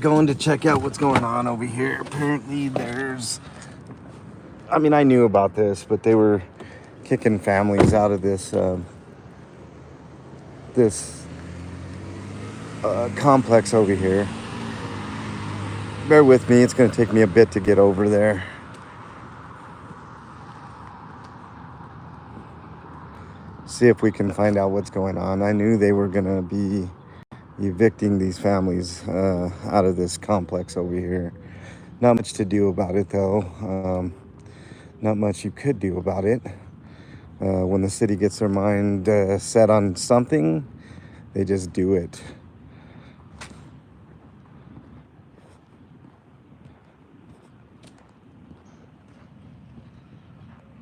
Going to check out what's going on over here. Apparently there's, I mean, I knew about this, but they were kicking families out of this complex over here. Bear with me, it's going to take me a bit to get over there. See if we can find out what's going on. I knew they were going to be evicting these families out of this complex over here. Not much to do about it, though. Not much you could do about it. When the city gets their mind set on something, they just do it.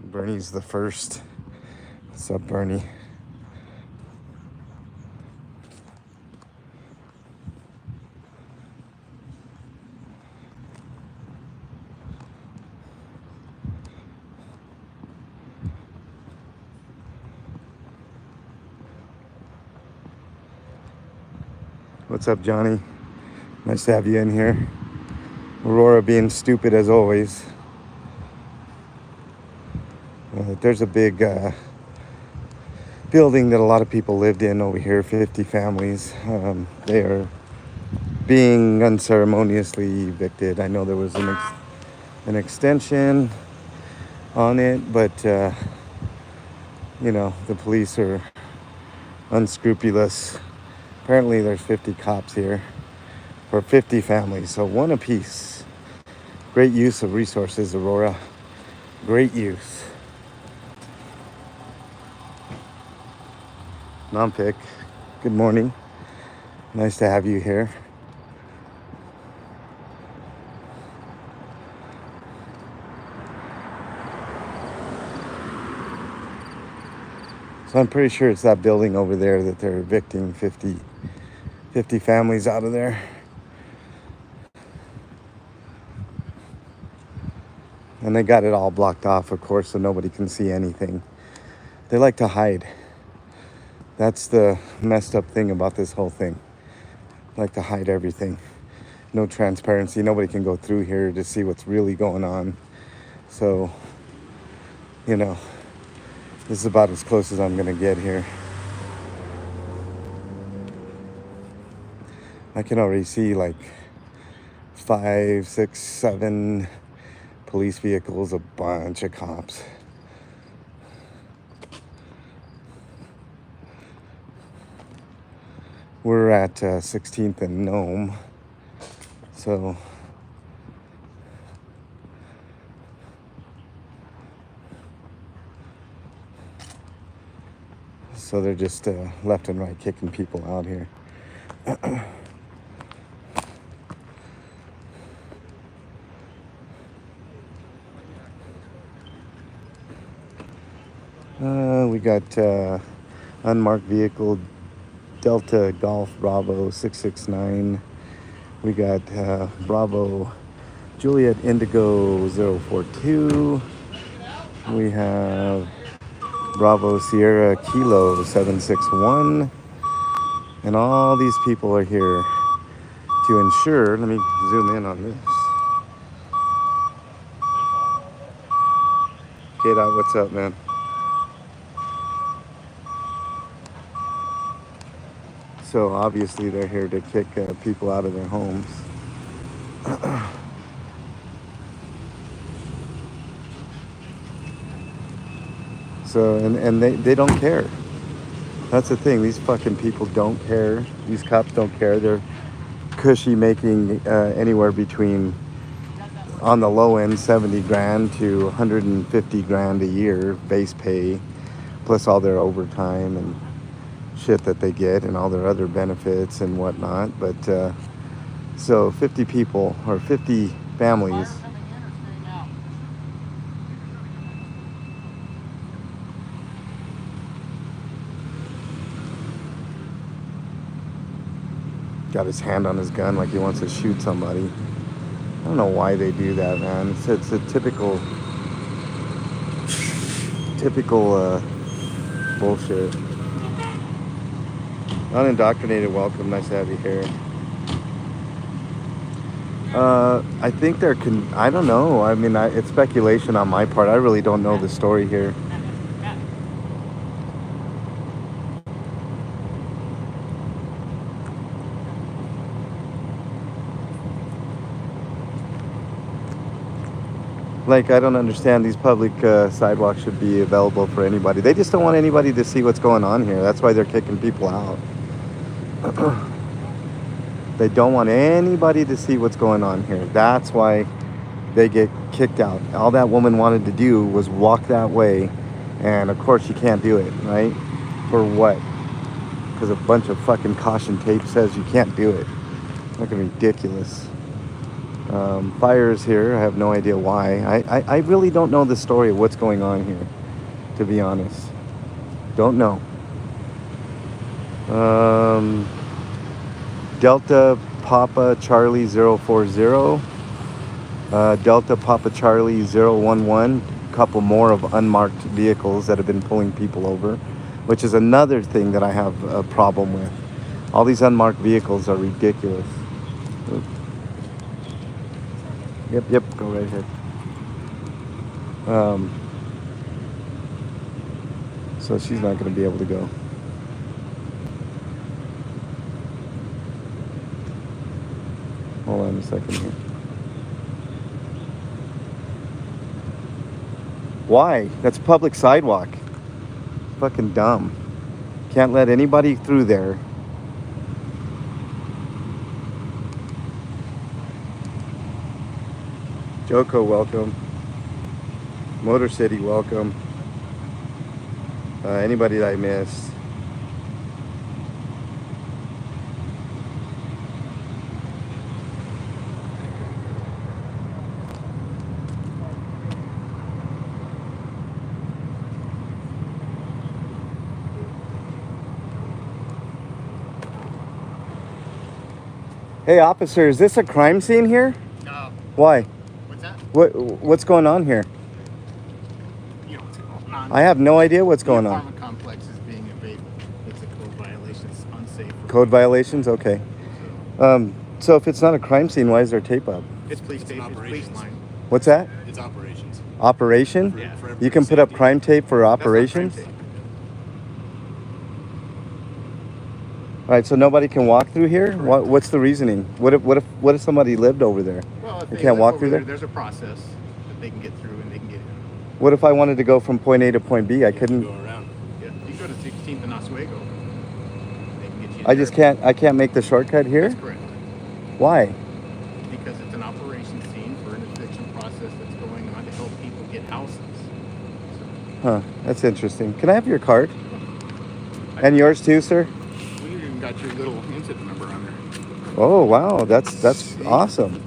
Bernie's the first. What's up, Bernie? What's up, Johnny? Nice to have you in here. Aurora being stupid as always. There's a big building that a lot of people lived in over here, 50 families. They are being unceremoniously evicted. I know there was an extension on it, but you know, the police are unscrupulous. Apparently there's 50 cops here for 50 families, so one apiece. Great use of resources, Aurora. Great use. Nompic, good morning. Nice to have you here. So I'm pretty sure it's that building over there that they're evicting 50 families out of there. And they got it all blocked off, of course, so nobody can see anything. They like to hide. That's the messed up thing about this whole thing. Like to hide everything. No transparency. Nobody can go through here to see what's really going on. So, you know, this is about as close as I'm going to get here. I can already see like 5, 6, 7 police vehicles, a bunch of cops. We're at 16th and Nome, so they're just left and right kicking people out here. We got unmarked vehicle Delta Golf Bravo 669. We got Bravo Juliet Indigo 042. We have Bravo Sierra Kilo 761. And all these people are here to ensure, let me zoom in on this. Get out, what's up, man? So obviously they're here to kick people out of their homes. So, and they don't care. That's the thing. These fucking people don't care. These cops don't care. They're cushy, making anywhere between, on the low end, 70 grand to 150 grand a year base pay, plus all their overtime and shit that they get and all their other benefits and whatnot. But so 50 people or 50 families got his hand on his gun like he wants to shoot somebody. I don't know why they do that, man. It's a typical bullshit. Unindoctrinated, welcome. Nice to have you here. I think I don't know. I mean, it's speculation on my part. I really don't know the story here. Like, I don't understand. These public sidewalks should be available for anybody. They just don't want anybody to see what's going on here. That's why they're kicking people out. They don't want anybody to see what's going on here. That's why they get kicked out. All that woman wanted to do was walk that way. And of course, you can't do it, right? For what? Because a bunch of fucking caution tape says you can't do it. Looking ridiculous. Fires here. I have no idea why. I really don't know the story of what's going on here, to be honest. Don't know. Delta Papa Charlie 040. Delta Papa Charlie 011. A couple more of unmarked vehicles that have been pulling people over, which is another thing that I have a problem with. All these unmarked vehicles are ridiculous. Oops. Yep, go right ahead. So she's not going to be able to go. Hold on a second here. Why? That's public sidewalk. Fucking dumb. Can't let anybody through there. Joko, welcome. Motor City, welcome. Anybody that I missed. Hey, officer, is this a crime scene here? No. Why? What's that? What's going on here? You know what's going on. I have no idea what's going on. The apartment complex is being evaded. It's a code violation. It's unsafe. Code violations? Okay. So if it's not a crime scene, why is there tape up? It's police station. It's police line. What's that? It's operations. Operation? Yeah. You can put up crime tape for operations? That's not crime tape. All right, so nobody can walk through here? What's the reasoning? What if somebody lived over there? Well, if They they can't live walk over through there? There's a process that they can get through and they can get in. What if I wanted to go from point A to point B? I couldn't. Go around. Yeah. You can go to 16th and Oswego. They can get you I there. just can't. I can't make the shortcut here. That's correct. Why? Because it's an operation scene for an eviction process that's going on to help people get houses. Huh? That's interesting. Can I have your card? And yours too, sir. We even got your little incident number on there. Oh wow, that's awesome.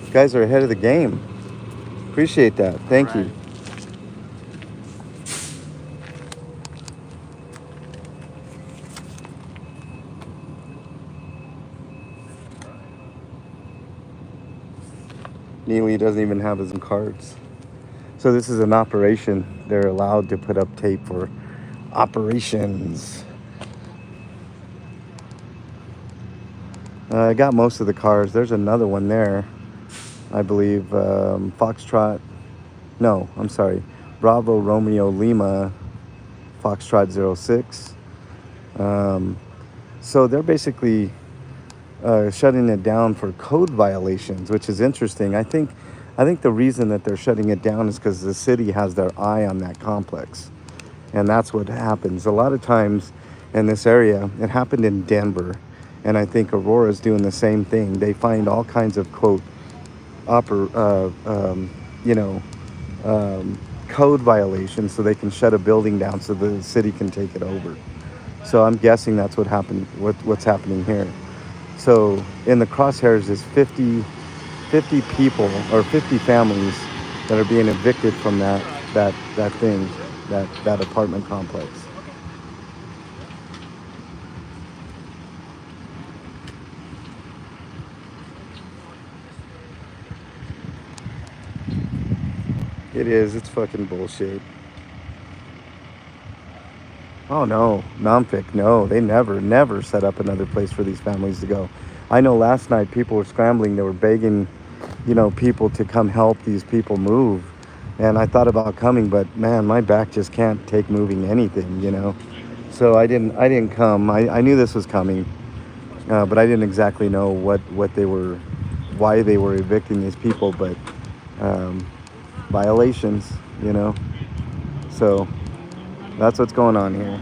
You guys are ahead of the game. Appreciate that. Thank you. Neely doesn't even have his own cards. So this is an operation. They're allowed to put up tape for operations. I got most of the cars. There's another one there. I believe Foxtrot. No, I'm sorry. Bravo Romeo Lima Foxtrot 06. So they're basically shutting it down for code violations, which is interesting. I think the reason that they're shutting it down is because the city has their eye on that complex. And that's what happens. A lot of times in this area, it happened in Denver. And I think Aurora is doing the same thing. They find all kinds of, quote, code violations so they can shut a building down so the city can take it over. So I'm guessing that's what's happening here. So in the crosshairs is 50 people or 50 families that are being evicted from that apartment complex. It is. It's fucking bullshit. Oh no, Nomfic, no, they never set up another place for these families to go. I know last night people were scrambling. They were begging people to come help these people move. And I thought about coming, but man, my back just can't take moving anything. So I didn't come. I knew this was coming, but I didn't exactly know what they were, why they were evicting these people. But um, violations. So that's what's going on here.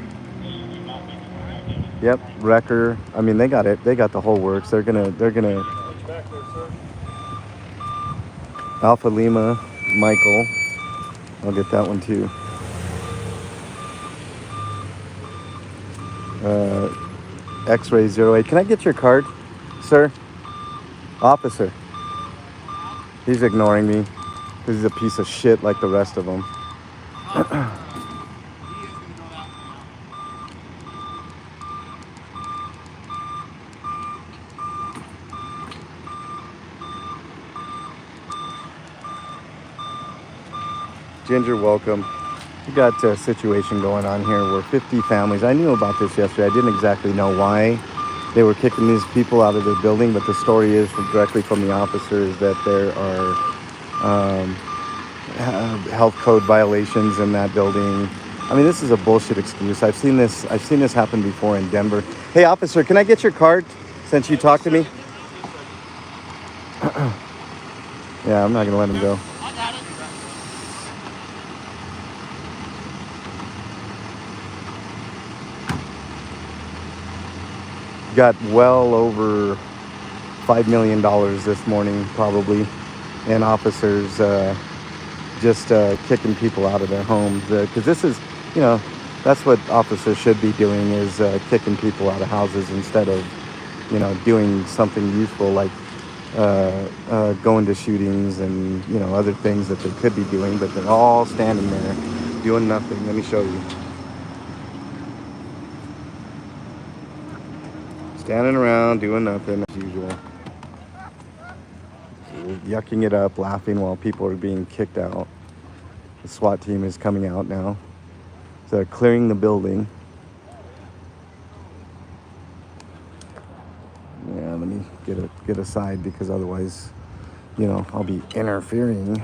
Yep, Wrecker. I mean, they got it. They got the whole works. They're gonna Alpha Lima, Michael. I'll get that one too. Uh, X-ray 08. Can I get your card, sir? Officer. He's ignoring me. He's a piece of shit like the rest of them. Ginger, welcome. We got a situation going on here where 50 families. I knew about this yesterday. I didn't exactly know why they were kicking these people out of the building, but the story is directly from the officers that there are health code violations in that building. I mean, this is a bullshit excuse. I've seen this happen before in Denver. Hey, officer, can I get your card since you talked to me? Yeah, I'm not gonna let him go. Got well over $5 million this morning, probably, and officers just kicking people out of their homes. Because this is, that's what officers should be doing, is kicking people out of houses instead of, doing something useful like going to shootings and, other things that they could be doing. But they're all standing there doing nothing. Let me show you. Standing around doing nothing as usual. Yucking it up, laughing while people are being kicked out. The SWAT team is coming out now. So they're clearing the building. Yeah, let me get aside because otherwise, I'll be interfering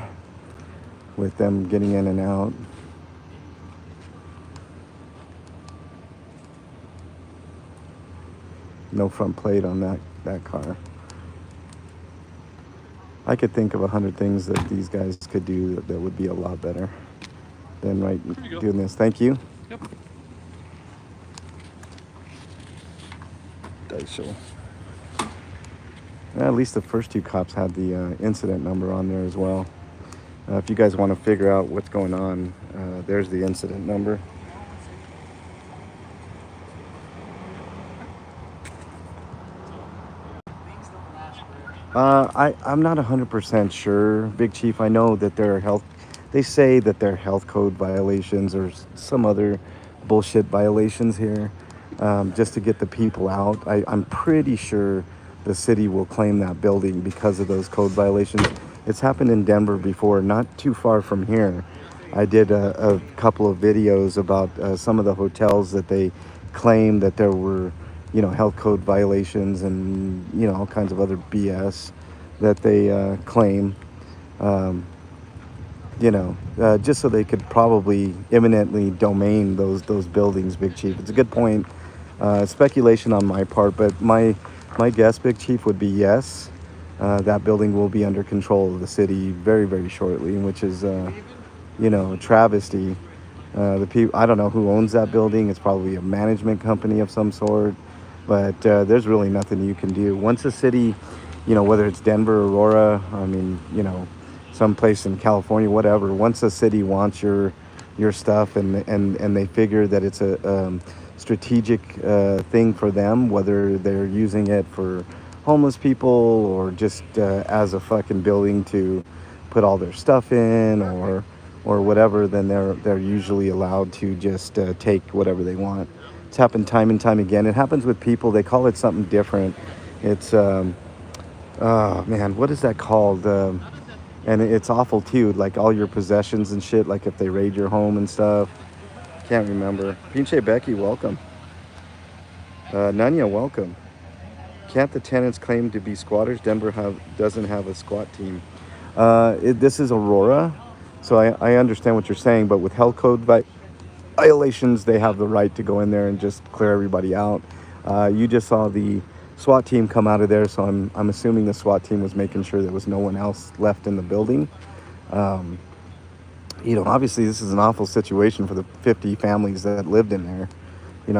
with them getting in and out. No front plate on that car. I could think of 100 things that these guys could do that would be a lot better than doing this. Thank you. Yep. Dice show. At least the first two cops had the incident number on there as well. If you guys want to figure out what's going on, there's the incident number. I'm not 100% sure, Big Chief. I know that they say that there are health code violations or some other bullshit violations here, just to get the people out. I'm pretty sure the city will claim that building because of those code violations. It's happened in Denver before, not too far from here. I did a couple of videos about some of the hotels that they claim that there were health code violations and, all kinds of other BS that they claim, just so they could probably imminently domain those buildings, Big Chief. It's a good point. Speculation on my part, but my guess, Big Chief, would be yes. That building will be under control of the city very, very shortly, which is, a travesty. The people, I don't know who owns that building. It's probably a management company of some sort. But there's really nothing you can do. Once a city, whether it's Denver, Aurora, I mean, someplace in California, whatever. Once a city wants your stuff and they figure that it's a strategic thing for them, whether they're using it for homeless people or just as a fucking building to put all their stuff in or whatever, then they're usually allowed to just take whatever they want. It's happened time and time again. It happens with people. They call it something different. It's, oh man, what is that called? And it's awful too, like all your possessions and shit, like if they raid your home and stuff. Can't remember. Pinche Becky, welcome. Nanya, welcome. Can't the tenants claim to be squatters? Denver doesn't have a squat team. This is Aurora, so I understand what you're saying, but with health code violations, they have the right to go in there and just clear everybody out. You just saw the SWAT team come out of there, so I'm assuming the SWAT team was making sure there was no one else left in the building. Obviously this is an awful situation for the 50 families that lived in there,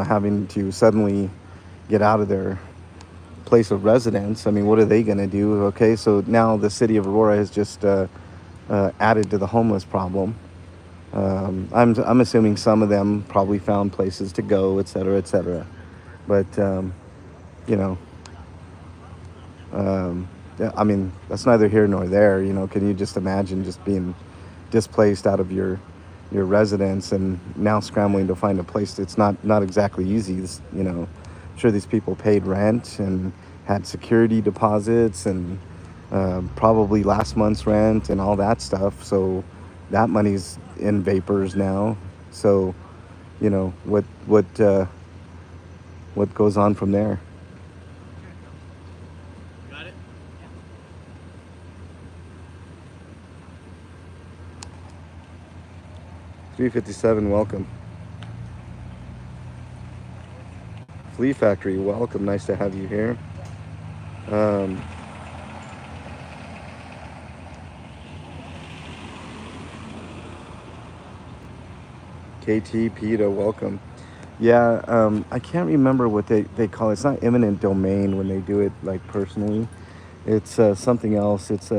having to suddenly get out of their place of residence. I mean, what are they going to do? Okay, so now the city of Aurora has just added to the homeless problem. I'm assuming some of them probably found places to go, et cetera, et cetera. But, you know, I mean, that's neither here nor there. Can you just imagine just being displaced out of your residence and now scrambling to find a place? It's not exactly easy. I'm sure these people paid rent and had security deposits and probably last month's rent and all that stuff. So that money's in vapors now. So, what goes on from there? Got it? 357, welcome. Flea Factory, welcome. Nice to have you here. KT PETA, welcome. Yeah, I can't remember what they call it. It's not eminent domain when they do it like personally. It's something else. It's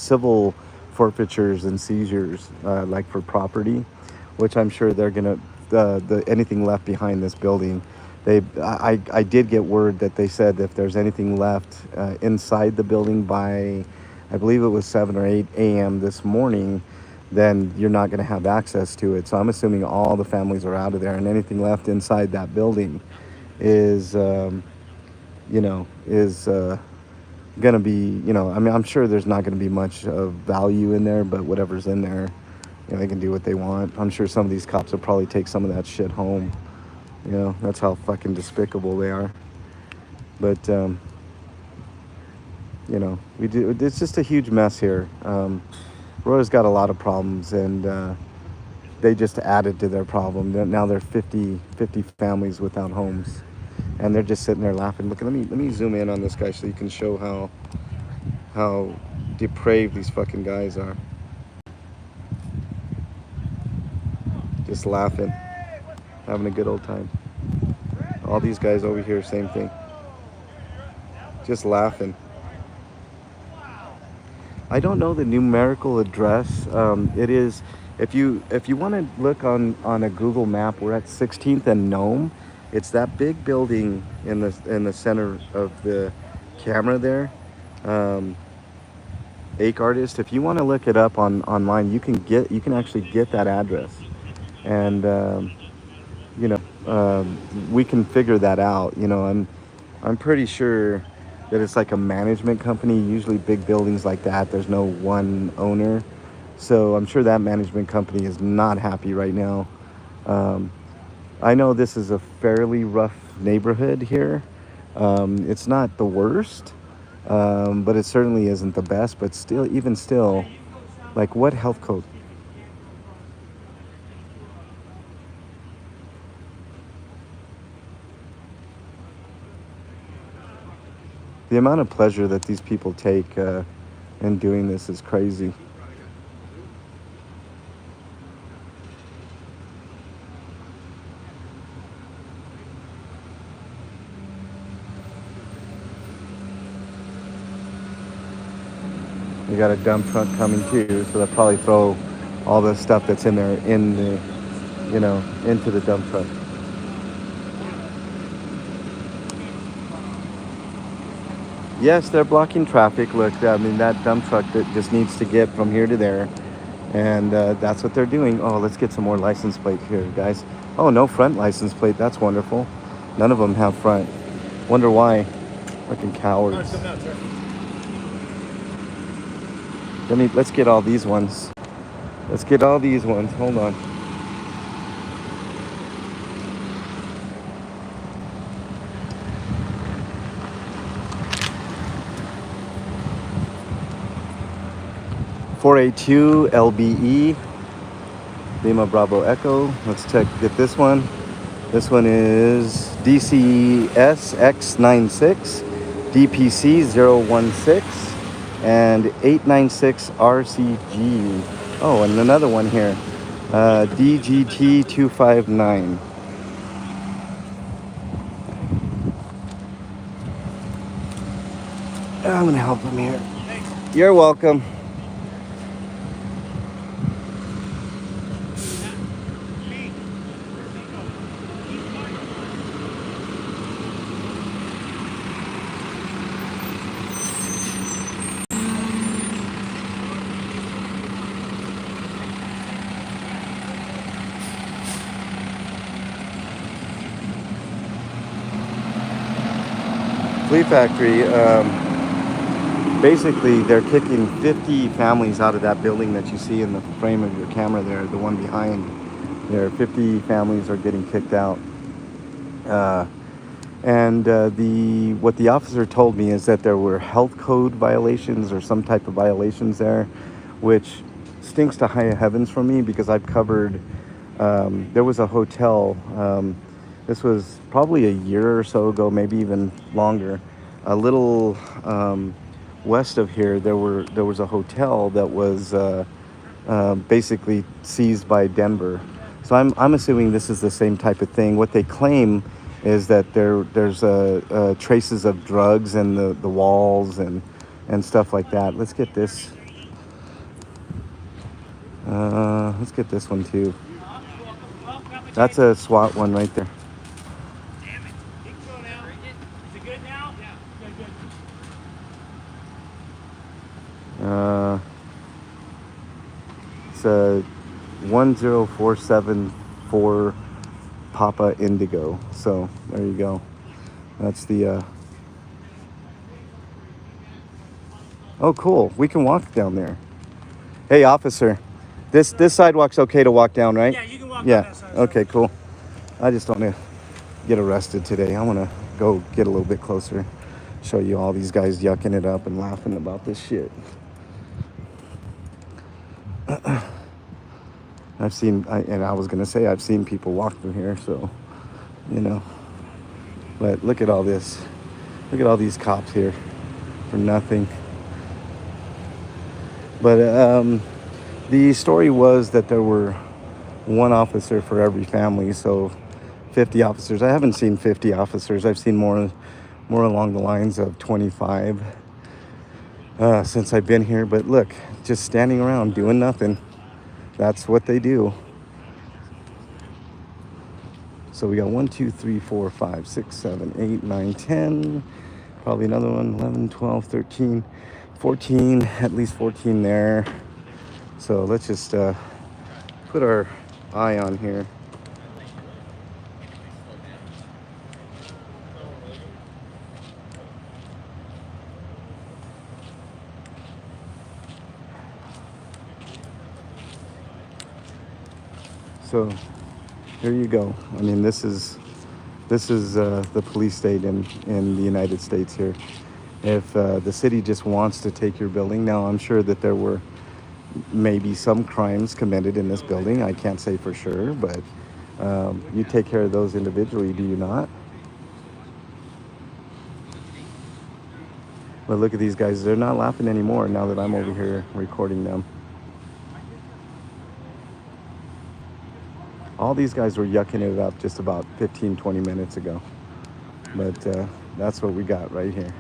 civil forfeitures and seizures, like for property, which I'm sure they're gonna anything left behind this building. I did get word that they said if there's anything left inside the building by, I believe it was 7 or 8 a.m. this morning, then you're not going to have access to it. So I'm assuming all the families are out of there, and anything left inside that building is, going to be, I mean, I'm sure there's not going to be much of value in there, but whatever's in there, they can do what they want. I'm sure some of these cops will probably take some of that shit home. That's how fucking despicable they are. But, it's just a huge mess here. Aurora's got a lot of problems, and they just added to their problem. Now there are 50 families without homes, and they're just sitting there laughing. Look, let me zoom in on this guy so you can show how depraved these fucking guys are. Just laughing, having a good old time. All these guys over here, same thing. Just laughing. I don't know the numerical address. It is, if you want to look on a Google map, we're at 16th and Nome. It's that big building in the center of the camera there. Ake Artist. If you want to look it up online, you can actually get that address, and we can figure that out. I'm pretty sure that it's like a management company. Usually big buildings like that, there's no one owner. So I'm sure that management company is not happy right now. I know this is a fairly rough neighborhood here. It's not the worst, but it certainly isn't the best. But even still, like, what health code? The amount of pleasure that these people take in doing this is crazy. You got a dump truck coming too, so they'll probably throw all the stuff that's in there into the dump truck. Yes, they're blocking traffic. Look, I mean, that dump truck that just needs to get from here to there. And that's what they're doing. Oh, let's get some more license plate here, guys. Oh, no front license plate. That's wonderful. None of them have front. Wonder why. Fucking cowards. Let's get all these ones. Let's get all these ones. Hold on. 482 LBE, Lima Bravo Echo. Let's get this one. This one is DCS X96, DPC 016, and 896 RCG. Oh, and another one here, DGT 259. I'm gonna help him here. You're welcome. Flea Factory, basically they're kicking 50 families out of that building that you see in the frame of your camera there, the one behind there. 50 families are getting kicked out. What the officer told me is that there were health code violations or some type of violations there, which stinks to high heavens for me because I've covered, there was a hotel, this was probably a year or so ago, maybe even longer, a little west of here. There was a hotel that was basically seized by Denver. So I'm assuming this is the same type of thing. What they claim is that there's traces of drugs in the walls and stuff like that. Let's get this. Let's get this one too. That's a SWAT one right there. It's a 10474 Papa Indigo. So there you go. That's the. Oh, cool. We can walk down there. Hey, officer, this sidewalk's okay to walk down, right? Yeah, you can walk Yeah. down that side. Okay, cool. I just don't want to get arrested today. I want to go get a little bit closer, show you all these guys yucking it up and laughing about this shit. I've seen people walk through here, so, you know. But look at all this. Look at all these cops here for nothing. But the story was that there were one officer for every family, so 50 officers. I haven't seen 50 officers. I've seen more along the lines of 25 since I've been here. But look, just standing around doing nothing. That's what they do. So we got 1, 2, 3, 4, 5, 6, 7, 8, 9, 10. Probably another one, 11, 12, 13, 14, at least 14 there. So let's just put our eye on here. So here you go. I mean, this is the police state in the United States here. If the city just wants to take your building, now I'm sure that there were maybe some crimes committed in this building. I can't say for sure, but you take care of those individually, do you not? But look at these guys. They're not laughing anymore now that I'm over here recording them. All these guys were yucking it up just about 15, 20 minutes ago. But that's what we got right here.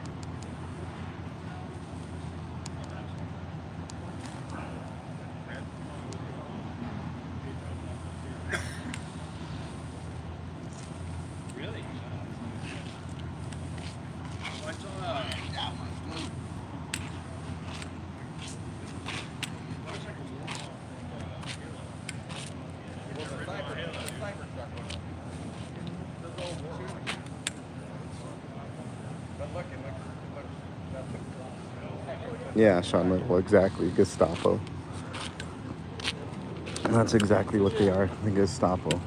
Yeah, Sean Little, exactly. Gestapo. That's exactly what they are, the Gestapo.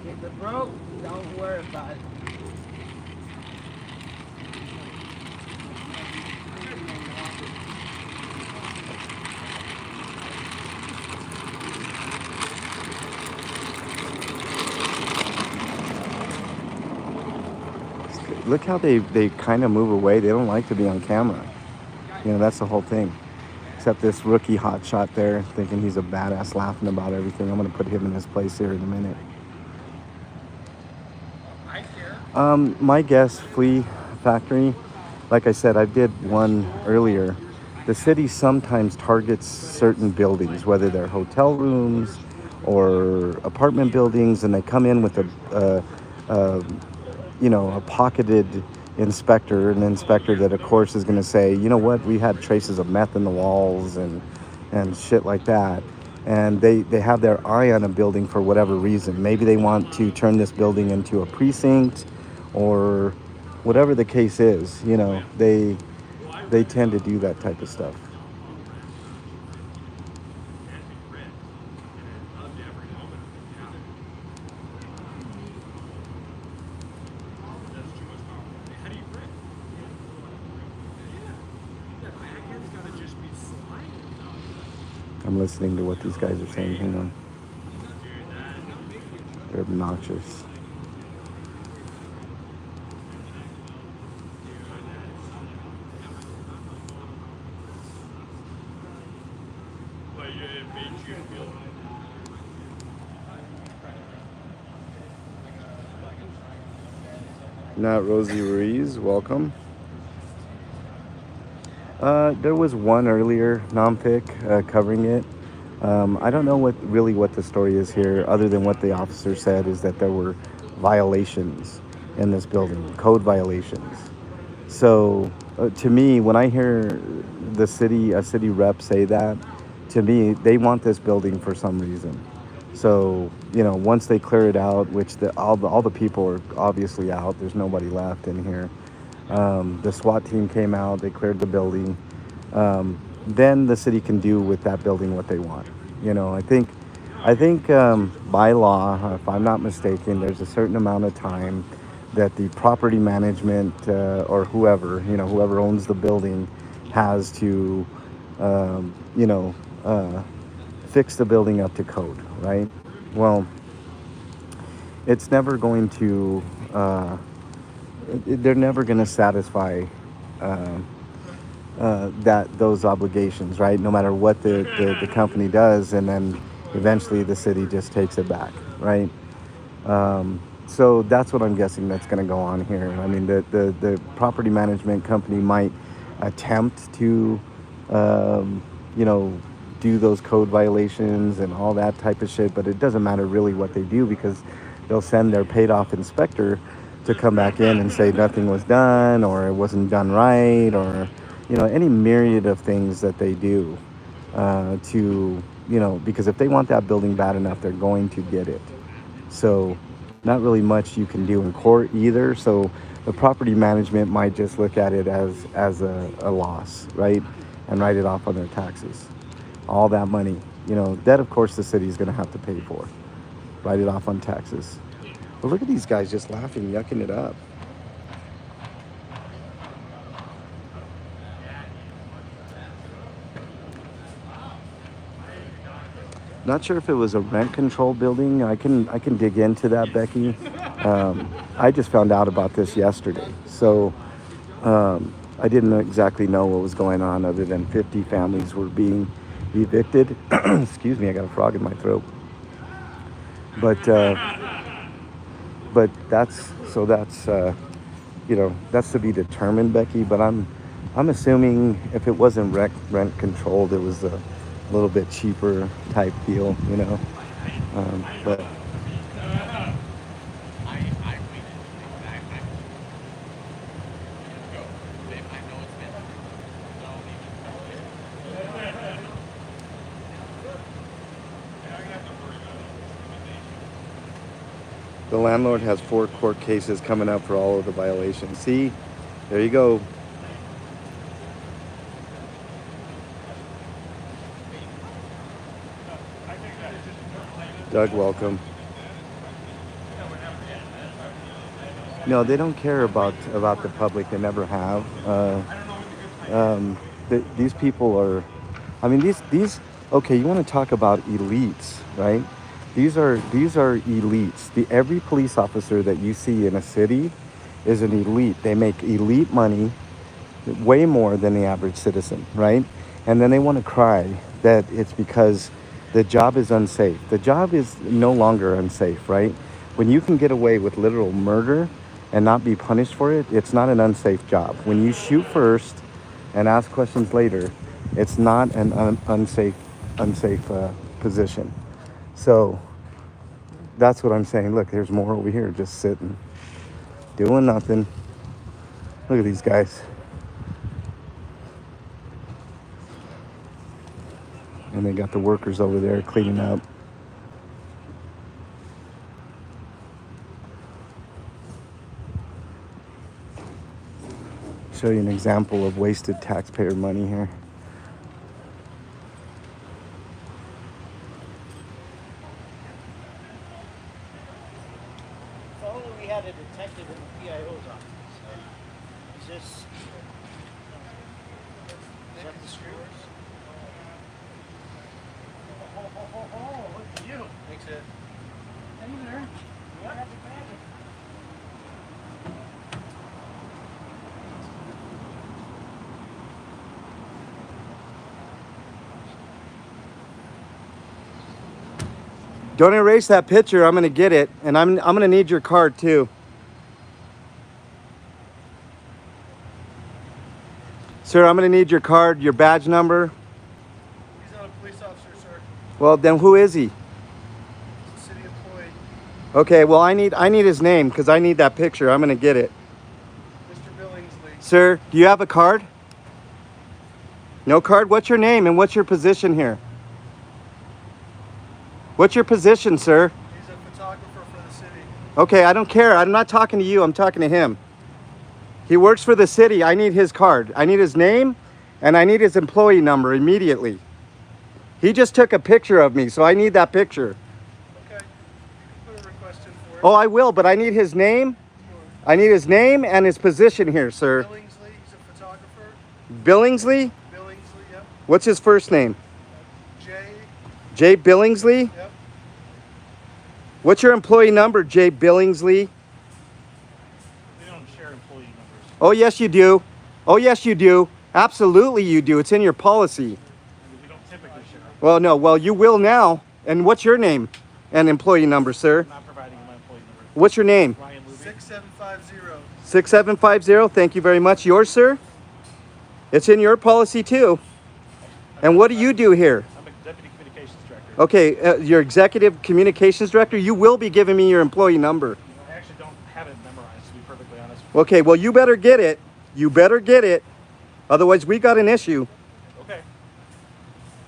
If it broke, don't worry about it. look how they kind of move away. They don't like to be on camera. You know, that's the whole thing. Except this rookie hotshot there, thinking he's a badass, laughing about everything. I'm gonna put him in his place here in a minute. My guess, Flea Factory. Like I said, I did one earlier. The city sometimes targets certain buildings, whether they're hotel rooms or apartment buildings, and they come in with a you know, a pocketed inspector, an inspector that of course is going to say, you know what, we had traces of meth in the walls and shit like that. And they have their eye on a building for whatever reason. Maybe they want to turn this building into a precinct or whatever the case is. You know, they tend to do that type of stuff. I'm listening to what these guys are saying. Hang on. They're obnoxious. Not Rosie Ruiz, welcome. There was one earlier, non-fic, covering it. I don't know what the story is here, other than what the officer said is that there were violations in this building, code violations. So to me, when I hear a city rep say that, to me, they want this building for some reason. So, you know, once they clear it out, which all the people are obviously out, there's nobody left in here. The SWAT team came out, they cleared the building. Then the city can do with that building what they want. You know, I think by law, if I'm not mistaken, there's a certain amount of time that the property management or whoever owns the building has to, you know, fix the building up to code, right? Well, it's never going to, they're never going to satisfy those obligations, right? No matter what the company does, and then eventually the city just takes it back, right? So that's what I'm guessing that's going to go on here. I mean, the property management company might attempt to, you know, do those code violations and all that type of shit, but it doesn't matter really what they do, because they'll send their paid off inspector to come back in and say nothing was done, or it wasn't done right, or, you know, any myriad of things that they do to, you know, because if they want that building bad enough, they're going to get it. So not really much you can do in court either. So the property management might just look at it as a loss, right? And write it off on their taxes. All that money, you know, that of course the city is going to have to pay for. Write it off on taxes. But look at these guys just laughing, yucking it up. Not sure if it was a rent control building. I can dig into that, Becky. I just found out about this yesterday, so I didn't exactly know what was going on, other than 50 families were being evicted. Excuse me, I got a frog in my throat. But that's you know, that's to be determined, Becky. But I'm assuming if it wasn't rent controlled, it was a little bit cheaper type deal, you know. But the landlord has 4 court cases coming up for all of the violations. See, there you go. Doug, welcome. No, they don't care about the public. They never have. These people are, I mean, these. Okay, you want to talk about elites, right? These are elites. Every police officer that you see in a city is an elite. They make elite money, way more than the average citizen, right? And then they want to cry that it's because the job is unsafe. The job is no longer unsafe, right? When you can get away with literal murder and not be punished for it, it's not an unsafe job. When you shoot first and ask questions later, it's not an unsafe position. So that's what I'm saying. Look, there's more over here, just sitting, doing nothing. Look at these guys. And they got the workers over there cleaning up. Show you an example of wasted taxpayer money here. If only we had a detective in the PIO's office. Is this... Is that the screwers? Oh, look at you. Makes it. Hey there. Yep. Don't erase that picture. I'm gonna get it, and I'm gonna need your card too. Sir, I'm gonna need your card, your badge number. He's not a police officer, sir. Well, then who is he? He's a city employee. Okay, well I need his name because I need that picture. I'm gonna get it. Mr. Billingsley. Sir, do you have a card? No card? What's your name and what's your position here? What's your position, sir? He's a photographer for the city. Okay, I don't care. I'm not talking to you. I'm talking to him. He works for the city. I need his card. I need his name and I need his employee number immediately. He just took a picture of me, so I need that picture. Okay. You can put a request in for it. Oh, I will, but I need his name. I need his name and his position here, sir. Billingsley, he's a photographer. Billingsley? Billingsley, yep. What's his first name? Jay, Jay Billingsley? yep. What's your employee number, Jay Billingsley? We don't share employee numbers. Oh, yes, you do. Oh, yes, you do. Absolutely, you do. It's in your policy. We don't typically share. Well, no. Well, you will now. And what's your name and employee number, sir? I'm not providing my employee number. What's your name? Ryan Luby. 6750. 6750. Thank you very much. Yours, sir? It's in your policy, too. And what do you do here? I'm a deputy communications director. Okay, your executive communications director, you will be giving me your employee number. I actually don't have it memorized, to be perfectly honest. Okay, well, you better get it. You better get it. Otherwise, we got an issue. Okay,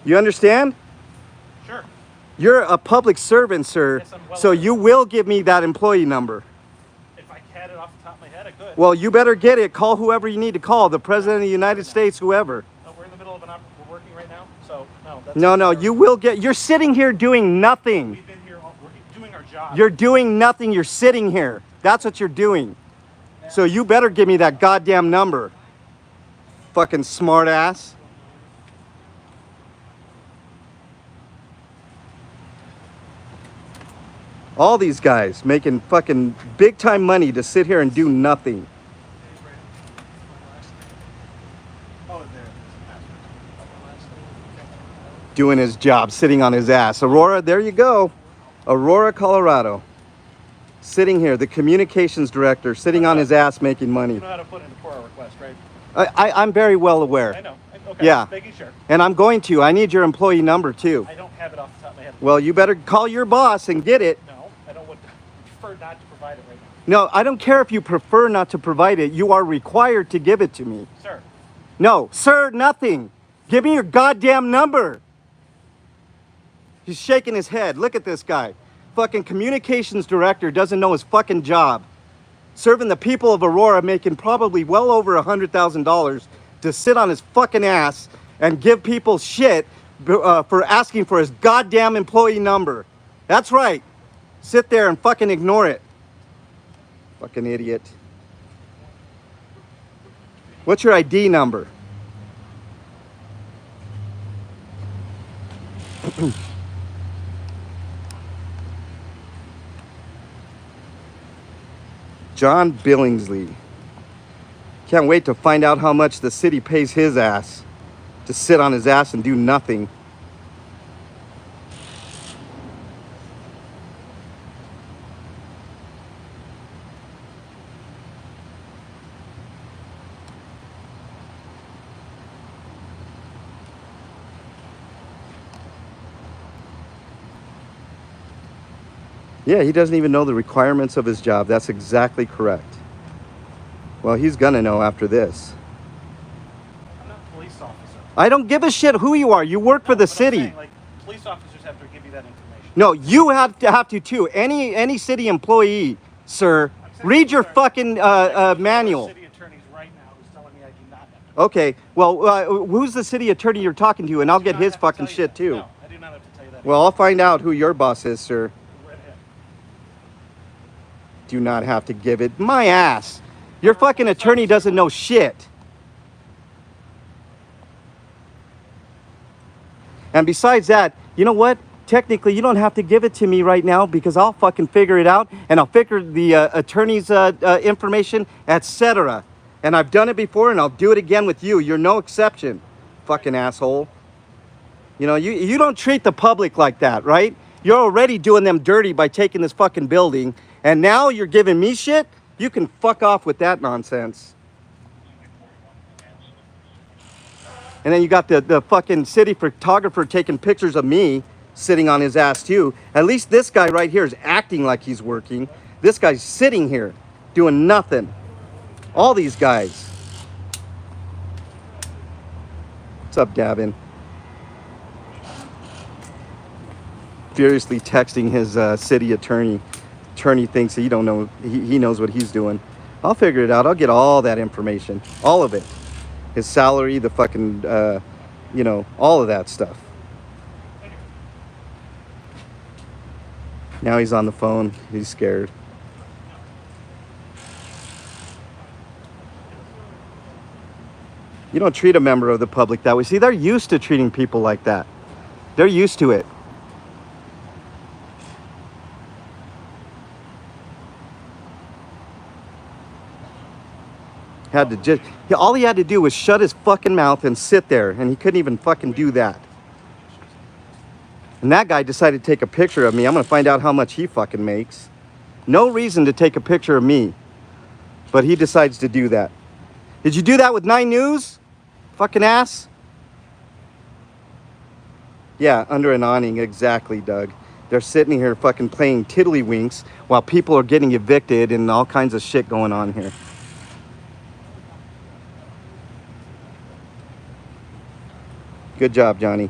You understand? sure. You're a public servant, sir. Yes, I'm well So aware. you will give me that employee number. If I had it off the top of my head, I could. Well, you better get it. Call whoever you need to call, the President of the United States, whoever. No, we're in the middle of we're working right now, so no. That's No, you will get. You're sitting here doing nothing. We've been here, we're doing our job. You're doing nothing. You're sitting here. That's what you're doing. So you better give me that goddamn number. Fucking smart ass. All these guys making fucking big time money to sit here and do nothing. Oh, there. Doing his job, sitting on his ass. Aurora, there you go. Aurora, Colorado. Sitting here, the communications director, sitting on his ass making money. You know how to put in a 4-hour request, right? I'm very well aware. I know. Okay, Yeah. making sure. And I'm going to. I need your employee number too. I don't have it off the top of my head. Well, you better call your boss and get it. No, I don't want prefer not to provide it right now. No, I don't care if you prefer not to provide it. You are required to give it to me. Sir, No, sir, nothing. Give me your goddamn number. He's shaking his head. Look at this guy. Fucking communications director doesn't know his fucking job. Serving the people of Aurora, making probably well over $100,000 to sit on his fucking ass and give people shit for asking for his goddamn employee number. That's right. Sit there and fucking ignore it. Fucking idiot. What's your ID number? John Billingsley. Can't wait to find out how much the city pays his ass to sit on his ass and do nothing. Yeah, he doesn't even know the requirements of his job. That's exactly correct. Well, he's gonna know after this. I'm not a police officer. I don't give a shit who you are. You work for the But I'm city. saying, like, police officers have to give you that information. No, you have to too. Any city employee, sir, I'm saying read your these are- fucking There's manual. City attorneys right now who's telling me I do not have to. Okay, well, who's the city attorney you're talking to, and I'll I do get not his have to fucking tell you shit that. too. No, I do not have to tell you that. Well, I'll find out who your boss is, sir. Go right ahead. Do not have to give it. My ass. Your fucking attorney doesn't know shit. And besides that, you know what? Technically, you don't have to give it to me right now because I'll fucking figure it out and I'll figure the attorney's information, etc. And I've done it before and I'll do it again with you. You're no exception, fucking asshole. You know, you don't treat the public like that, right? You're already doing them dirty by taking this fucking building, and now you're giving me shit? You can fuck off with that nonsense. And then you got the fucking city photographer taking pictures of me sitting on his ass too. At least this guy right here is acting like he's working. This guy's sitting here doing nothing. All these guys. What's up, Davin? Furiously texting his city attorney. Attorney thinks he don't know, he knows what he's doing. I'll figure it out. I'll get all that information, all of it. His salary, the fucking, you know, all of that stuff. Now he's on the phone. He's scared. You don't treat a member of the public that way. See, they're used to treating people like that. They're used to it. Had to just, all he had to do was shut his fucking mouth and sit there, and he couldn't even fucking do that. And that guy decided to take a picture of me. I'm gonna find out how much he fucking makes. No reason to take a picture of me, but he decides to do that. Did you do that with 9 News? Fucking ass. Yeah, under an awning, exactly, Doug. They're sitting here fucking playing tiddlywinks while people are getting evicted and all kinds of shit going on here. Good job, Johnny.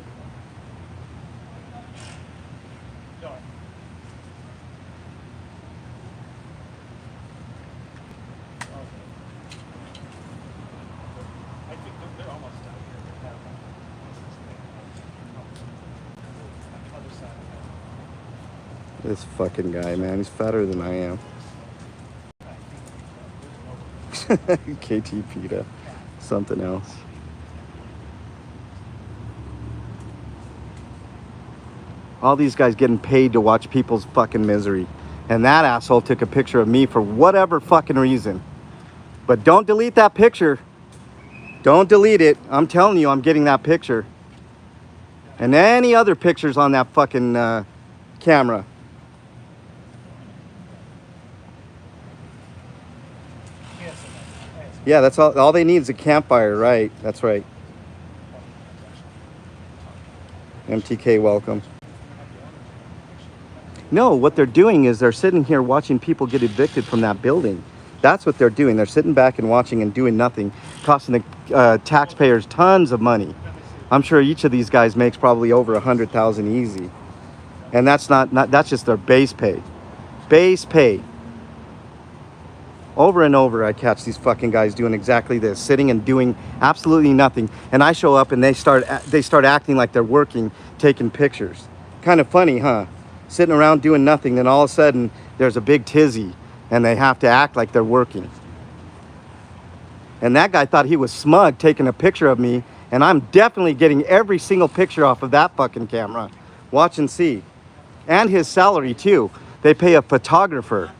I think they're almost out here. Other side. This fucking guy, man, he's fatter than I am. KT Pita, something else. All these guys getting paid to watch people's fucking misery. And that asshole took a picture of me for whatever fucking reason. But don't delete that picture. Don't delete it. I'm telling you, I'm getting that picture. And any other pictures on that fucking camera. Yeah, that's all they need is a campfire, right? That's right. MTK, welcome. No, what they're doing is they're sitting here watching people get evicted from that building. That's what they're doing. They're sitting back and watching and doing nothing, costing the taxpayers tons of money. I'm sure each of these guys makes probably over 100,000 easy. And that's not that's just their base pay. Base pay. Over and over, I catch these fucking guys doing exactly this, sitting and doing absolutely nothing. And I show up and they start acting like they're working, taking pictures. Kind of funny, huh? Sitting around doing nothing, then all of a sudden there's a big tizzy and they have to act like they're working. And that guy thought he was smug taking a picture of me, and I'm definitely getting every single picture off of that fucking camera. Watch and see. And his salary too. They pay a photographer.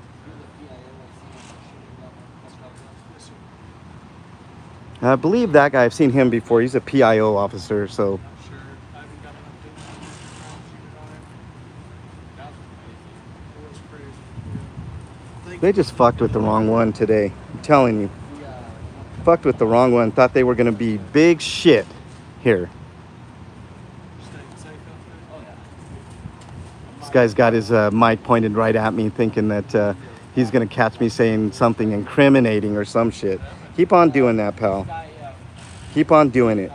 I believe that guy. I've seen him before. He's a PIO officer. So Not sure. I haven't got an update on the ground sheet on it. It was crazy. Yeah. Thank they you. just fucked with the wrong one today. I'm telling you, fucked with the wrong one. Thought they were gonna be big shit here. Staying safe out there. This guy's got his mic pointed right at me, thinking that he's gonna catch me saying something incriminating or some shit. Keep on doing that, pal. Keep on doing it.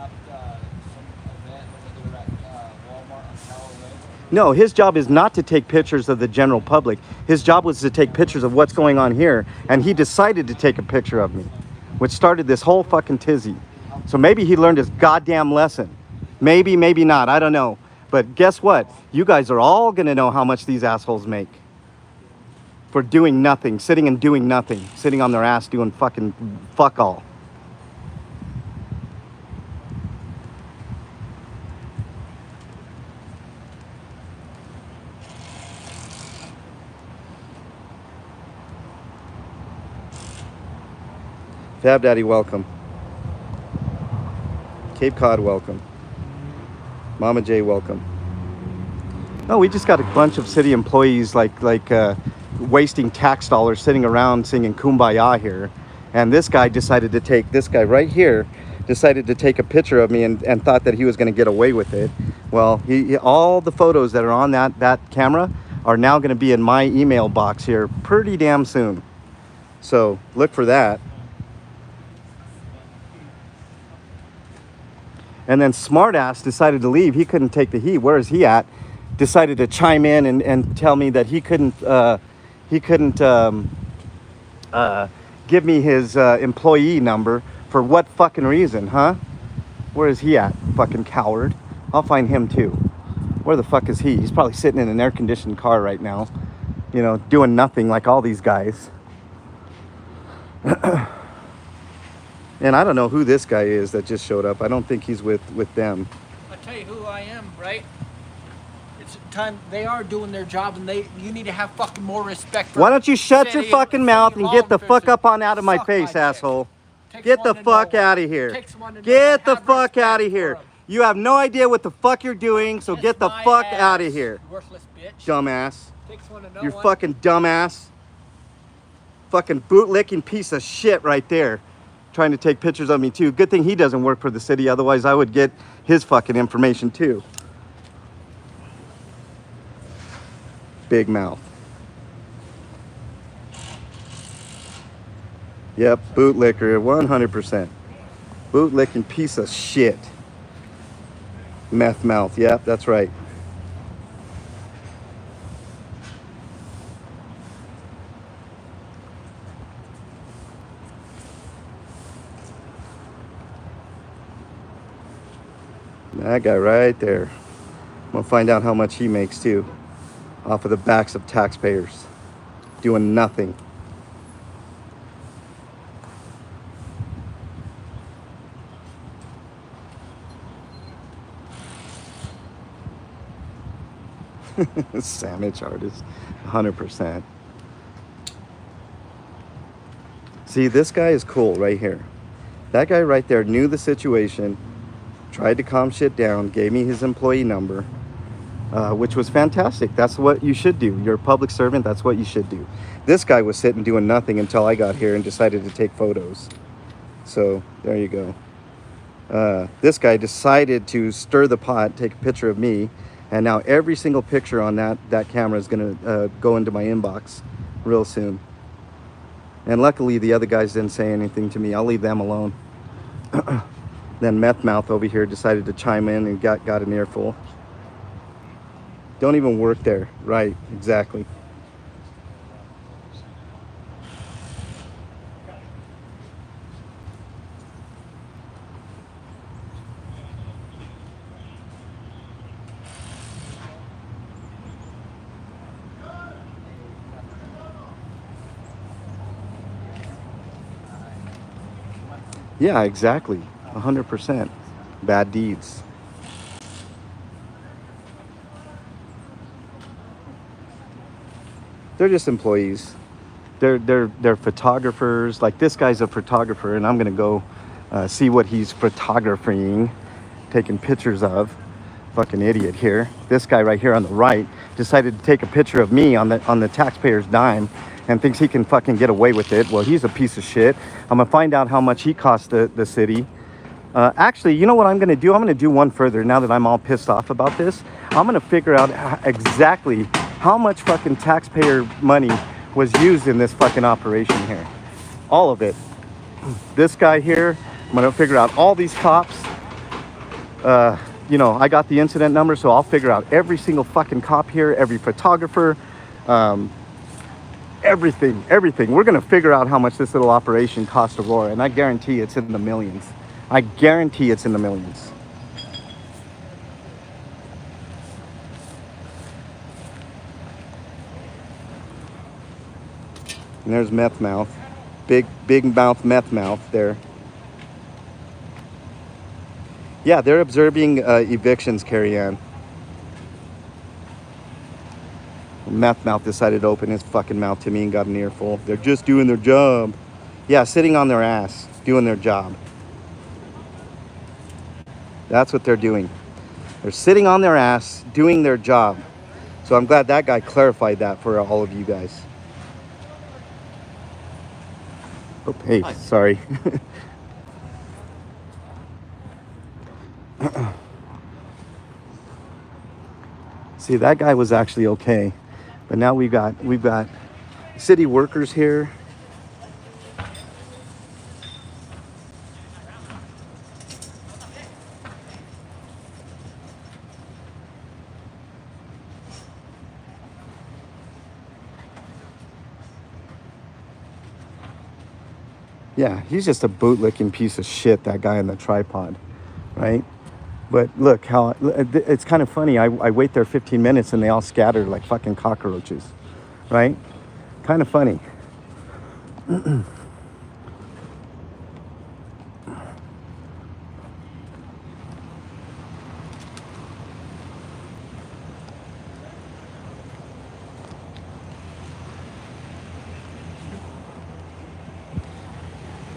No, his job is not to take pictures of the general public. His job was to take pictures of what's going on here, and he decided to take a picture of me, which started this whole fucking tizzy. So maybe he learned his goddamn lesson. Maybe, maybe not. I don't know. But guess what? You guys are all gonna know how much these assholes make for doing nothing, sitting and doing nothing, sitting on their ass doing fucking fuck all. Fab Daddy, welcome. Cape Cod, welcome. Mama J, welcome. No, we just got a bunch of city employees like wasting tax dollars sitting around singing Kumbaya here. And this guy decided to take, this guy right here, decided to take a picture of me and thought that he was going to get away with it. Well, all the photos that are on that camera are now going to be in my email box here pretty damn soon. So look for that. And then smartass decided to leave. He couldn't take the heat. Where is he at? Decided to chime in and tell me that he couldn't give me his employee number. For what fucking reason, huh? Where is he at? Fucking coward. I'll find him too. Where the fuck is he? He's probably sitting in an air-conditioned car right now, you know, doing nothing like all these guys. And I don't know who this guy is that just showed up. I don't think he's with them. I'll tell you who I am, right? It's time they are doing their job, and you need to have fucking more respect for. Why don't you shut your city- fucking mouth city and get the law fuck up enforcement. on out of my Suck face, dick. asshole. Takes Get one the to know fuck one. out of here. Takes one to know Get one. the Have fuck respect out of for here. 'em. You have no idea what the fuck you're doing, so Kiss get the my fuck ass, out of here. Worthless bitch. Dumbass. Takes one to know You're one. fucking dumbass. Fucking bootlicking piece of shit right there. Trying to take pictures of me too. Good thing he doesn't work for the city, otherwise I would get his fucking information too. Big mouth. Yep, bootlicker, 100%. Bootlicking piece of shit. Meth mouth, yep, that's right. That guy right there. I'm gonna find out how much he makes too. Off of the backs of taxpayers. Doing nothing. Sandwich artist, 100%. See, this guy is cool right here. That guy right there knew the situation, tried to calm shit down, gave me his employee number, which was fantastic. That's what you should do. You're a public servant, that's what you should do. This guy was sitting doing nothing until I got here and decided to take photos. So, there you go. This guy decided to stir the pot, take a picture of me, and now every single picture on that camera is gonna go into my inbox real soon. And luckily the other guys didn't say anything to me. I'll leave them alone. Then Meth Mouth over here decided to chime in and got an earful. Don't even work there. Right, exactly. Yeah, exactly. 100%. Bad deeds. They're just employees. They're photographers. Like this guy's a photographer, and I'm gonna go see what he's photographing, taking pictures of. Fucking idiot here. This guy right here on the right decided to take a picture of me on the taxpayer's dime and thinks he can fucking get away with it. Well, he's a piece of shit. I'm gonna find out how much he cost the city. Actually, you know what I'm gonna do? I'm gonna do one further now that I'm all pissed off about this. I'm gonna figure out exactly how much fucking taxpayer money was used in this fucking operation here. All of it. This guy here, I'm gonna figure out all these cops. You know, I got the incident number, so I'll figure out every single fucking cop here, every photographer, everything. We're gonna figure out how much this little operation cost Aurora, and I guarantee it's in the millions. I guarantee it's in the millions. And there's meth mouth, big mouth meth mouth there. Yeah, they're observing evictions, Carrie Ann. Meth mouth decided to open his fucking mouth to me and got an earful. They're just doing their job. Yeah, sitting on their ass, doing their job. That's what they're doing. They're sitting on their ass, doing their job. So I'm glad that guy clarified that for all of you guys. Oh, hey, Hi. sorry. See, that guy was actually okay, but now we've got city workers here. Yeah, he's just a bootlicking piece of shit, that guy on the tripod, right? But look how it's kind of funny. I wait there 15 minutes and they all scatter like fucking cockroaches, right? Kind of funny.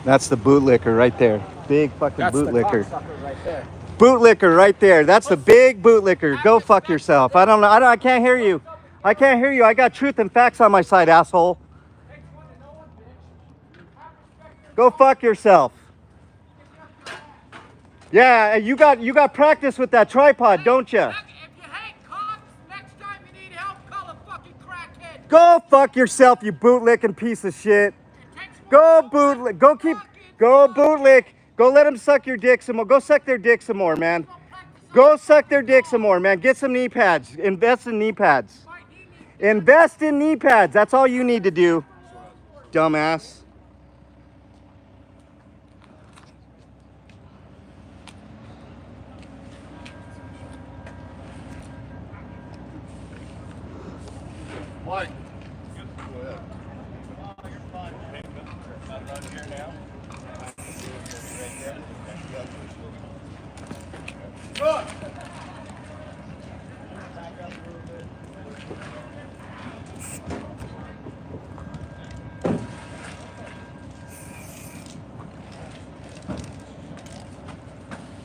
That's the bootlicker right there. Big fucking That's bootlicker. the cocksucker right there. Bootlicker right there. That's the big bootlicker. Go fuck yourself. I don't know. I can't hear you. I can't hear you. I got truth and facts on my side, asshole. Go fuck yourself. Yeah, you got practice with that tripod, don't you? If you hate cops, next time you need help, call a fucking crackhead. Go fuck yourself, you bootlicking piece of shit. Go bootlick. Go bootlick. Go let them suck your dick some more. Go suck their dick some more, man. Go suck their dick some more, man. Get some knee pads. Invest in knee pads. Invest in knee pads. That's all you need to do, dumbass. What?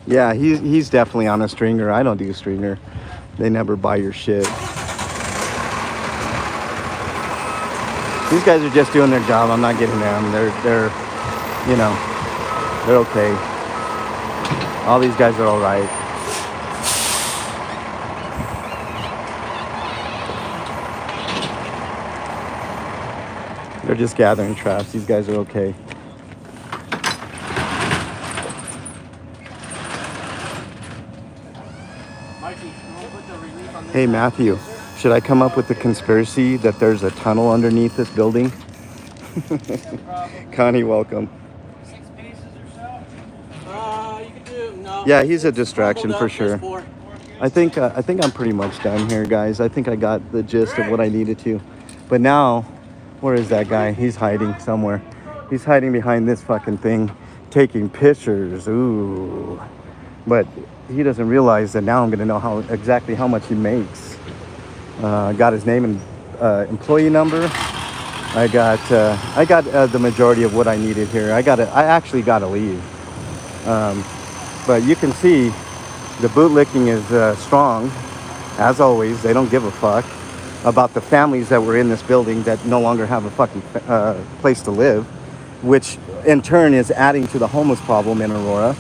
Yeah, he's definitely on a stringer. I don't do stringer. They never buy your shit. These guys are just doing their job. I'm not getting them. They're you know, they're okay. All these guys are all right. They're just gathering traps. These guys are okay. Hey, Matthew, should I come up with the conspiracy that there's a tunnel underneath this building? Connie, welcome. 6 pieces or so? You can do, no. Yeah, he's a It's distraction crumbled for up, sure. there's 4. I think I'm pretty much done here, guys. I think I got the gist of what I needed to. But now, where is that guy? He's hiding somewhere. He's hiding behind this fucking thing, taking pictures. Ooh. But he doesn't realize that now I'm gonna know exactly how much he makes. I got his name and employee number. I got the majority of what I needed here. I actually gotta leave. But you can see the bootlicking is strong, as always. They don't give a fuck about the families that were in this building that no longer have a fucking place to live, which in turn is adding to the homeless problem in Aurora,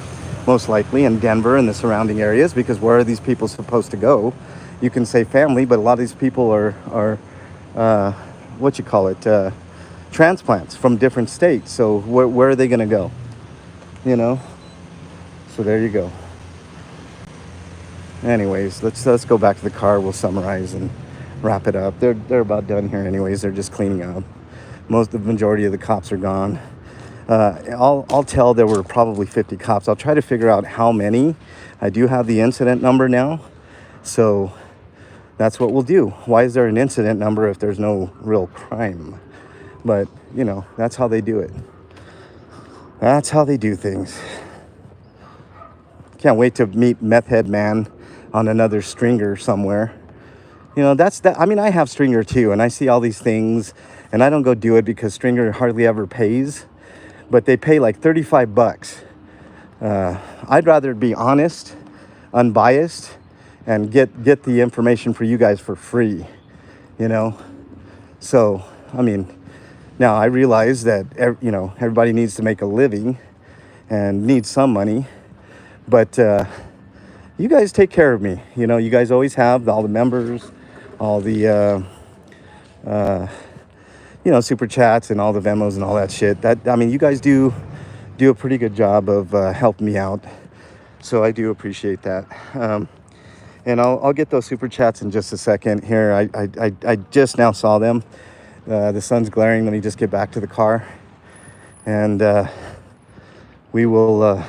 most likely, in Denver and the surrounding areas, because where are these people supposed to go? You can say family, but a lot of these people are what you call it, transplants from different states. So where are they going to go? You know? So there you go. Anyways, let's go back to the car. We'll summarize and wrap it up. They're about done here anyways. They're just cleaning up. The majority of the cops are gone. I'll tell there were probably 50 cops. I'll try to figure out how many. I do have the incident number now. So that's what we'll do. Why is there an incident number if there's no real crime? But, you know, that's how they do it. That's how they do things. Can't wait to meet Meth Head Man on another stringer somewhere. You know, that's that. I mean, I have stringer too, and I see all these things, and I don't go do it because stringer hardly ever pays, but they pay like 35 bucks. I'd rather be honest, unbiased, and get the information for you guys for free, you know? So, I mean, now I realize that, you know, everybody needs to make a living and needs some money, but you guys take care of me. You know, you guys always have all the members, all the, you know, super chats and all the Venmos and all that shit. I mean, you guys do a pretty good job of helping me out. So I do appreciate that. And I'll get those super chats in just a second here. I just now saw them. The sun's glaring. Let me just get back to the car. And we will,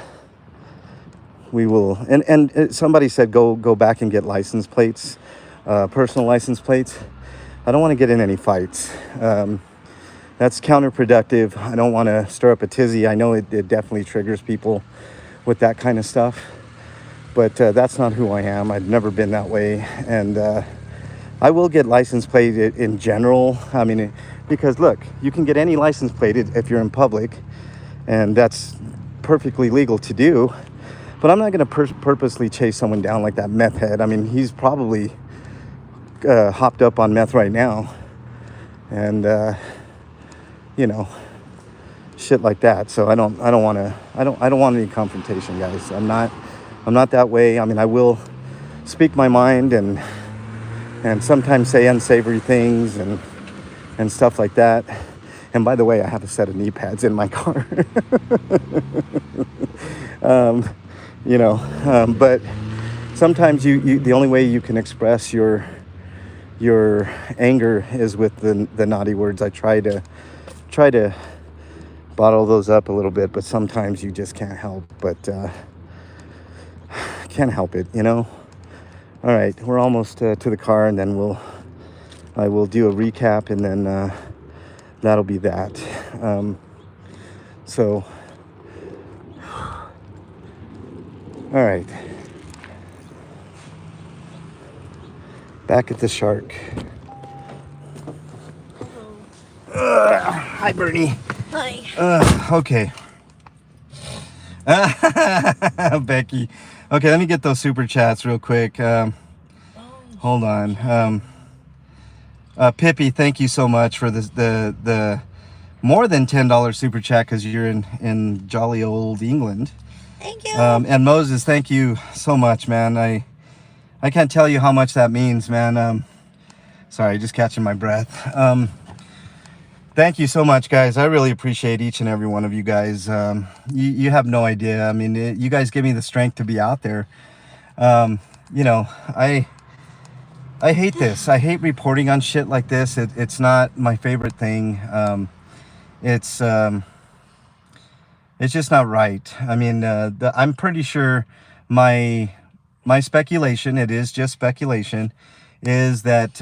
and somebody said go back and get license plates, personal license plates. I don't want to get in any fights. That's counterproductive. I don't want to stir up a tizzy. I know it definitely triggers people with that kind of stuff, but that's not who I am. I've never been that way. And I will get license plate in general. I mean, because look, you can get any license plate if you're in public, and that's perfectly legal to do. But I'm not going to purposely chase someone down like that meth head. I mean, he's probably hopped up on meth right now, and you know, shit like that. So I don't want any confrontation, guys. I'm not that way. I mean, I will speak my mind and sometimes say unsavory things and stuff like that. And by the way, I have a set of knee pads in my car. You know, but sometimes you the only way you can express your anger is with the naughty words. I try to bottle those up a little bit, but sometimes you just can't help it, you know. All right, we're almost to the car, and then I will do a recap, and then that'll be that. So all right, back at the Shark. Hi, Bernie. Hi. Okay. Becky. Okay, let me get those super chats real quick. Hold on. Pippi, thank you so much for the more than $10 super chat because you're in jolly old England. Thank you. And Moses, thank you so much, man. I can't tell you how much that means, man. Sorry, just catching my breath. Thank you so much, guys. I really appreciate each and every one of you guys. You have no idea. I mean, you guys give me the strength to be out there. You know, I hate this. I hate reporting on shit like this. It's not my favorite thing. It's just not right. I mean, I'm pretty sure my speculation, it is just speculation, is that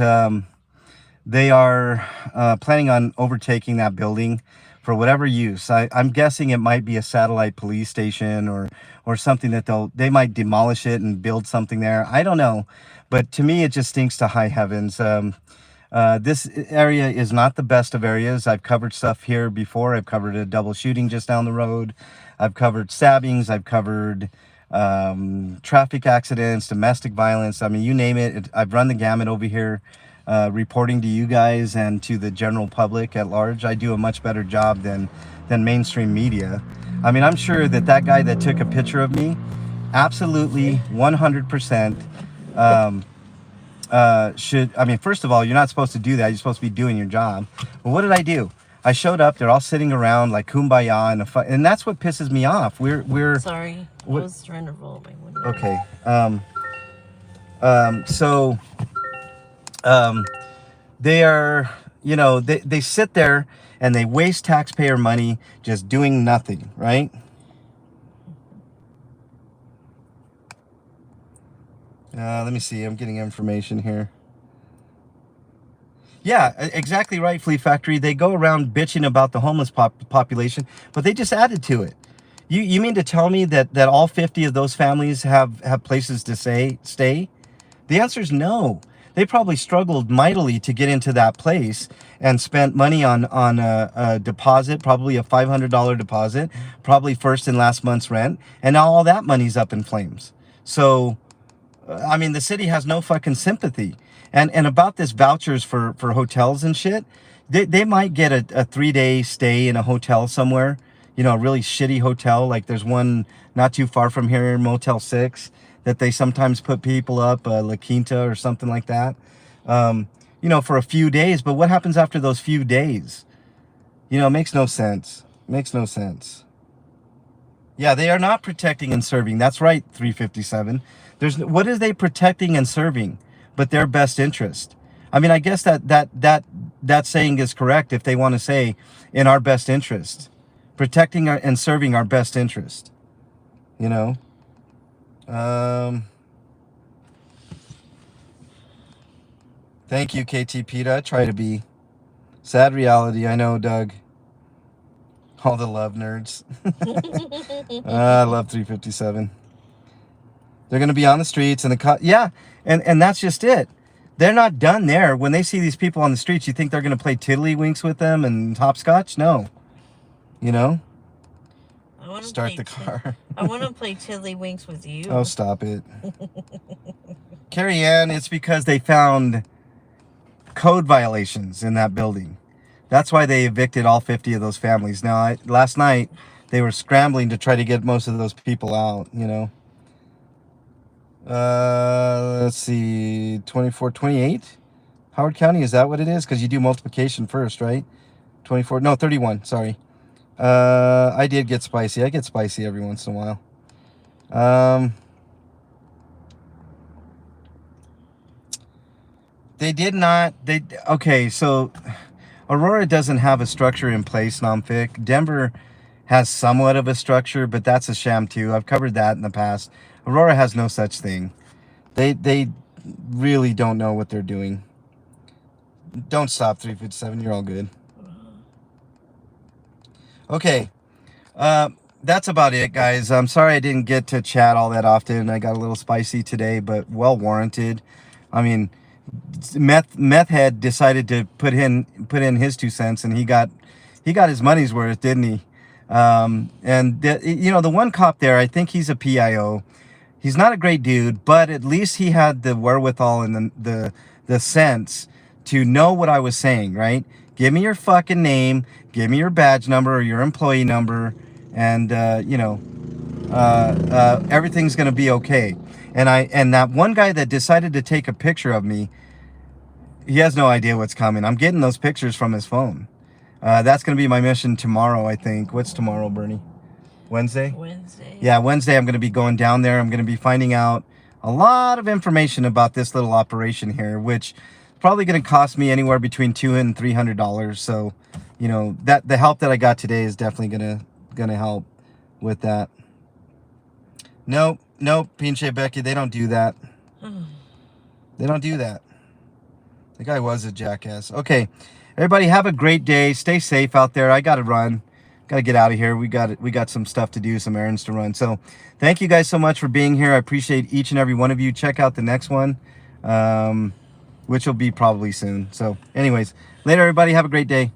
they are planning on overtaking that building for whatever use. I'm guessing it might be a satellite police station or something that they might demolish it and build something there. I don't know. But to me, it just stinks to high heavens. This area is not the best of areas. I've covered stuff here before. I've covered a double shooting just down the road. I've covered stabbings. I've covered traffic accidents, domestic violence. I mean, you name it. I've run the gamut over here, reporting to you guys and to the general public at large. I do a much better job than mainstream media. I mean, I'm sure that that guy that took a picture of me, absolutely 100%. Should, I mean, first of all, you're not supposed to do that. You're supposed to be doing your job. But what did I do? I showed up. They're all sitting around like kumbaya and that's what pisses me off. We're Sorry, I what- was trying to roll my window. okay. So they are, you know, they sit there and they waste taxpayer money just doing nothing, right? Let me see. I'm getting information here. Yeah, exactly right, Flea Factory. They go around bitching about the homeless population, but they just added to it. You mean to tell me that all 50 of those families have places to stay? The answer is no. They probably struggled mightily to get into that place and spent money on a deposit, probably a $500 deposit, probably first and last month's rent, and now all that money's up in flames. So, I mean, the city has no fucking sympathy. And about this vouchers for hotels and shit, they might get a 3-day stay in a hotel somewhere, you know, a really shitty hotel. Like there's one not too far from here, Motel 6, that they sometimes put people up, La Quinta or something like that, you know, for a few days. But what happens after those few days? You know, it makes no sense. Makes no sense. Yeah, they are not protecting and serving. That's right, 357. What is they protecting and serving but their best interest? I mean, I guess that saying is correct if they want to say in our best interest, protecting and serving our best interest. You know. Thank you, KT Peta. I try to be. Sad reality, I know, Doug. All the love nerds. I love 357. They're going to be on the streets and yeah, and that's just it. They're not done there. When they see these people on the streets, you think they're going to play tiddlywinks with them and hopscotch? No. You know? I want to Start the car. I want to play tiddlywinks with you. Oh, stop it. Carrie Ann, it's because they found code violations in that building. That's why they evicted all 50 of those families. Now, last night, they were scrambling to try to get most of those people out, you know. Let's see, 24, 28? Howard County, is that what it is? Because you do multiplication first, right? 24, no, 31, sorry. I did get spicy. I get spicy every once in a while. They did not, okay, so Aurora doesn't have a structure in place, Nomfic. Denver has somewhat of a structure, but that's a sham too. I've covered that in the past. Aurora has no such thing. They really don't know what they're doing. Don't stop, 357. You're all good. Okay. That's about it, guys. I'm sorry I didn't get to chat all that often. I got a little spicy today, but well warranted. I mean, meth head decided to put in his 2 cents, and he got his money's worth, didn't he? You know, the one cop there, I think he's a PIO. He's not a great dude, but at least he had the wherewithal and the sense to know what I was saying, right? Give me your fucking name, give me your badge number or your employee number, and you know, everything's gonna be okay. And that one guy that decided to take a picture of me, he has no idea what's coming. I'm getting those pictures from his phone. That's gonna be my mission tomorrow, I think. What's tomorrow, Bernie? Wednesday? Wednesday. Yeah, Wednesday I'm going to be going down there. I'm going to be finding out a lot of information about this little operation here, which is probably going to cost me anywhere between $200 and $300. So, you know, that the help that I got today is definitely gonna help with that. Nope, Pinche Becky, they don't do that. They don't do that. The guy was a jackass. Okay, everybody have a great day. Stay safe out there. I got to run. Got to get out of here. We got some stuff to do, some errands to run. So thank you guys so much for being here. I appreciate each and every one of you. Check out the next one. which will be probably soon. So anyways, later everybody, have a great day.